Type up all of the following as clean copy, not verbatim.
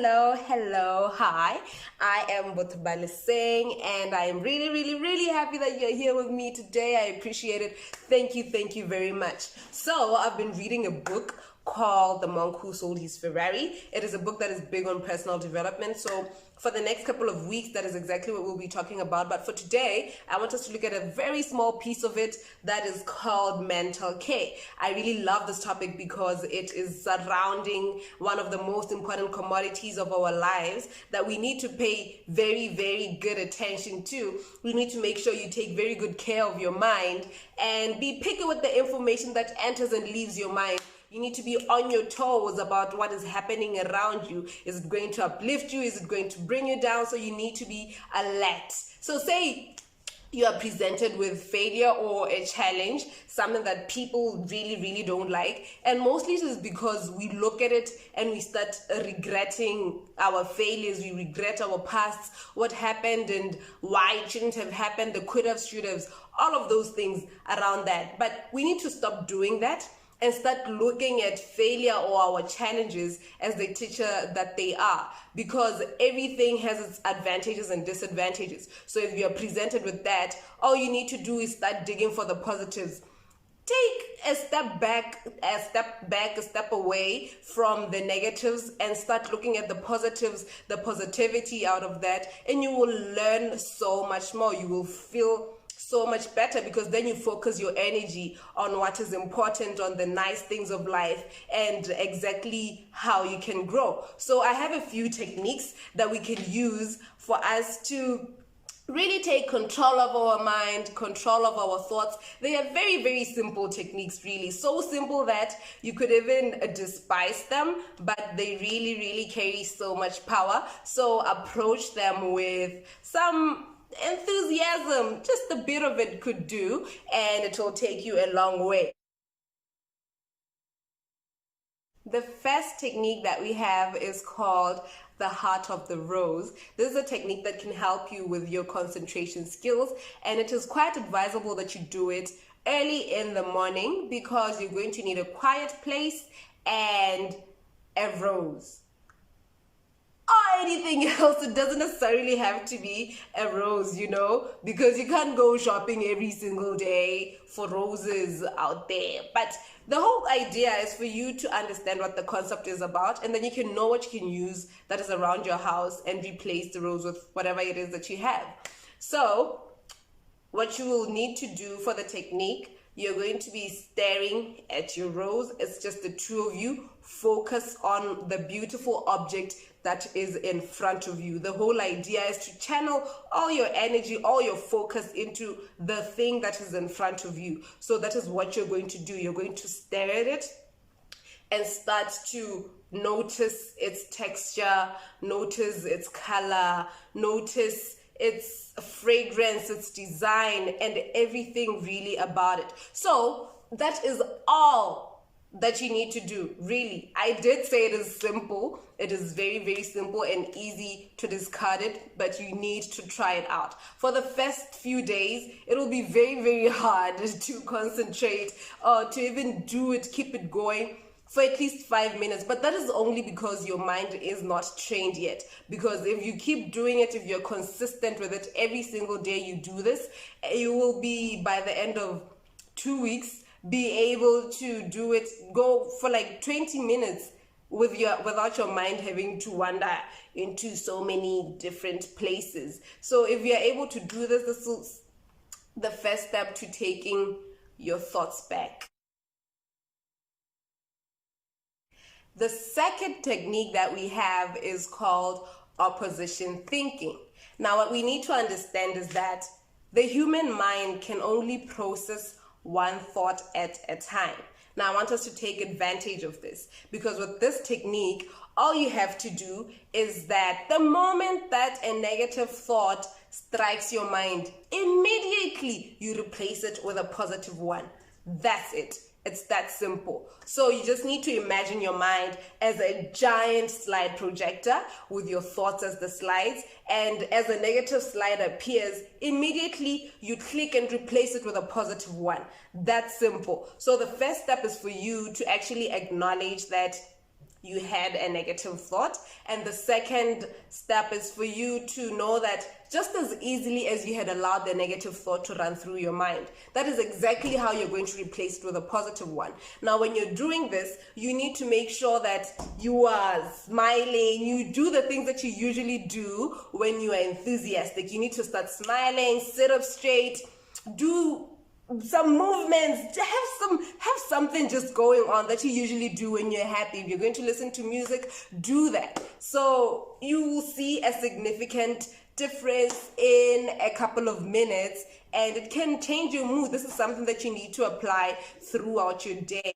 hello, hi. I am MOTSWANA Singh, and I am really happy that you're here with me today. I appreciate it. Thank you very much. So, I've been reading a book called The Monk Who Sold His Ferrari. It is a book that is big on personal development. So, for the next couple of weeks, that is exactly what we'll be talking about. But for today, I want us to look at a very small piece of it that is called mental care. I really love this topic because it is surrounding one of the most important commodities of our lives that we need to pay very good attention to. We need to make sure you take very good care of your mind and be picky with the information that enters and leaves your mind. You need to be on your toes about what is happening around you. Is it going to uplift you? Is it going to bring you down? So you need to be alert. So say you are presented with failure or a challenge, something that people really don't like. And mostly it is because we look at it and we start regretting our failures. We regret our past, what happened and why it shouldn't have happened, the could have, should have, all of those things around that. But we need to stop doing that and start looking at failure or our challenges as the teacher that they are, because everything has its advantages and disadvantages. So if you're presented with that, all you need to do is start digging for the positives. Take a step away from the negatives and start looking at the positives, the positivity out of that, and you will learn so much more. You will feel so much better because then you focus your energy on what is important, on the nice things of life and exactly how you can grow. So I have a few techniques that we can use for us to really take control of our mind, control of our thoughts. They are very simple techniques, really. So simple that you could even despise them, but they really carry so much power. So approach them with some enthusiasm. Just a bit of it could do, and it will take you a long way. The first technique that we have is called the heart of the rose. This is a technique that can help you with your concentration skills, and it is quite advisable that you do it early in the morning because you're going to need a quiet place and a rose. Or anything else. It doesn't necessarily have to be a rose, because you can't go shopping every single day for roses out there. But the whole idea is for you to understand what the concept is about, and then you can know what you can use that is around your house and replace the rose with whatever it is that you have. So what you will need to do for the technique, you're going to be staring at your rose. It's just the two of you. Focus on the beautiful object that is in front of you. The whole idea is to channel all your energy, all your focus into the thing that is in front of you. So that is what you're going to do. You're going to stare at it and start to notice its texture, notice its color, notice its fragrance, its design, and everything really about it. So that is all that you need to do, really. I did say it is simple. It is very simple and easy to discard it, but you need to try it out. For the first few days, it will be very hard to concentrate or to even do it, keep it going for at least 5 minutes. But that is only because your mind is not trained yet. Because if you keep doing it, if you're consistent with it, every single day you do this, you will be, by the end of 2 weeks, be able to do it, go for like 20 minutes without your mind having to wander into so many different places. So if you're able to do this, this is the first step to taking your thoughts back. The second technique that we have is called opposition thinking. Now, what we need to understand is that the human mind can only process one thought at a time. Now, I want us to take advantage of this, because with this technique, all you have to do is that the moment that a negative thought strikes your mind, immediately you replace it with a positive one. That's it. It's that simple. So you just need to imagine your mind as a giant slide projector with your thoughts as the slides, and as a negative slide appears, immediately you click and replace it with a positive one. That's simple. So the first step is for you to actually acknowledge that you had a negative thought. And the second step is for you to know that just as easily as you had allowed the negative thought to run through your mind, that is exactly how you're going to replace it with a positive one. Now, when you're doing this, you need to make sure that you are smiling. You do the things that you usually do when you are enthusiastic. You need to start smiling, sit up straight, do some movements, have something just going on that you usually do when you're happy. If you're going to listen to music, do that. So you will see a significant difference in a couple of minutes, and it can change your mood. This is something that you need to apply throughout your day.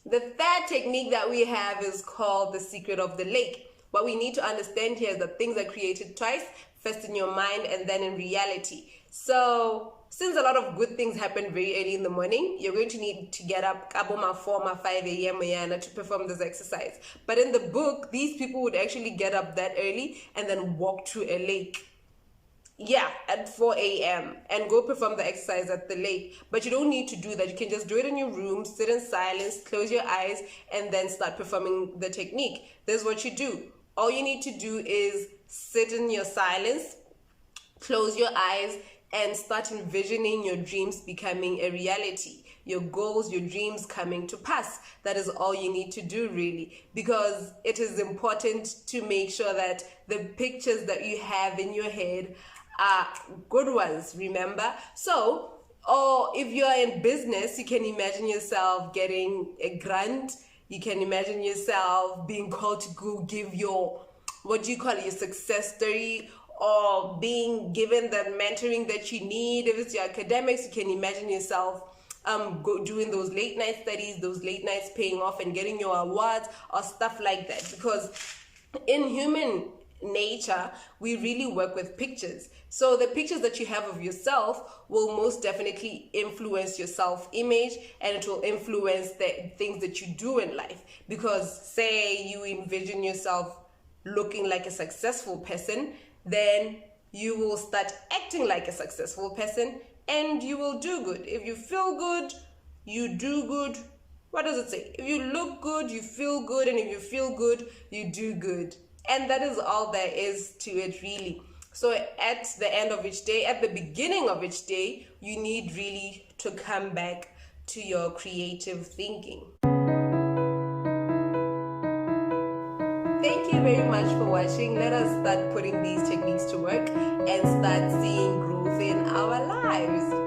The third technique that we have is called the secret of the lake. What we need to understand here is that things are created twice, first in your mind and then in reality. So since a lot of good things happen very early in the morning, you're going to need to get up 4 5 a.m. to perform this exercise. But in the book, these people would actually get up that early and then walk to a lake. Yeah, at 4 a.m. and go perform the exercise at the lake. But you don't need to do that. You can just do it in your room, sit in silence, close your eyes, and then start performing the technique. This is what you do. All you need to do is sit in your silence, close your eyes, and start envisioning your dreams becoming a reality. Your goals, your dreams coming to pass. That is all you need to do, really, because it is important to make sure that the pictures that you have in your head are good ones, remember? So, or if you're in business, you can imagine yourself getting a grant. You can imagine yourself being called to go give your, your success story, or being given the mentoring that you need. If it's your academics, you can imagine yourself doing those late night studies, those late nights paying off and getting your awards or stuff like that. Because in human nature, we really work with pictures. So the pictures that you have of yourself will most definitely influence your self-image, and it will influence the things that you do in life. Because say you envision yourself looking like a successful person, then you will start acting like a successful person and you will do good. If you feel good, you do good. What does it say? If you look good, you feel good, and if you feel good, you do good. And that is all there is to it, really. So at the end of each day, at the beginning of each day, you need really to come back to your creative thinking. Thank you very much for watching. Let us start putting these techniques to work and start seeing growth in our lives.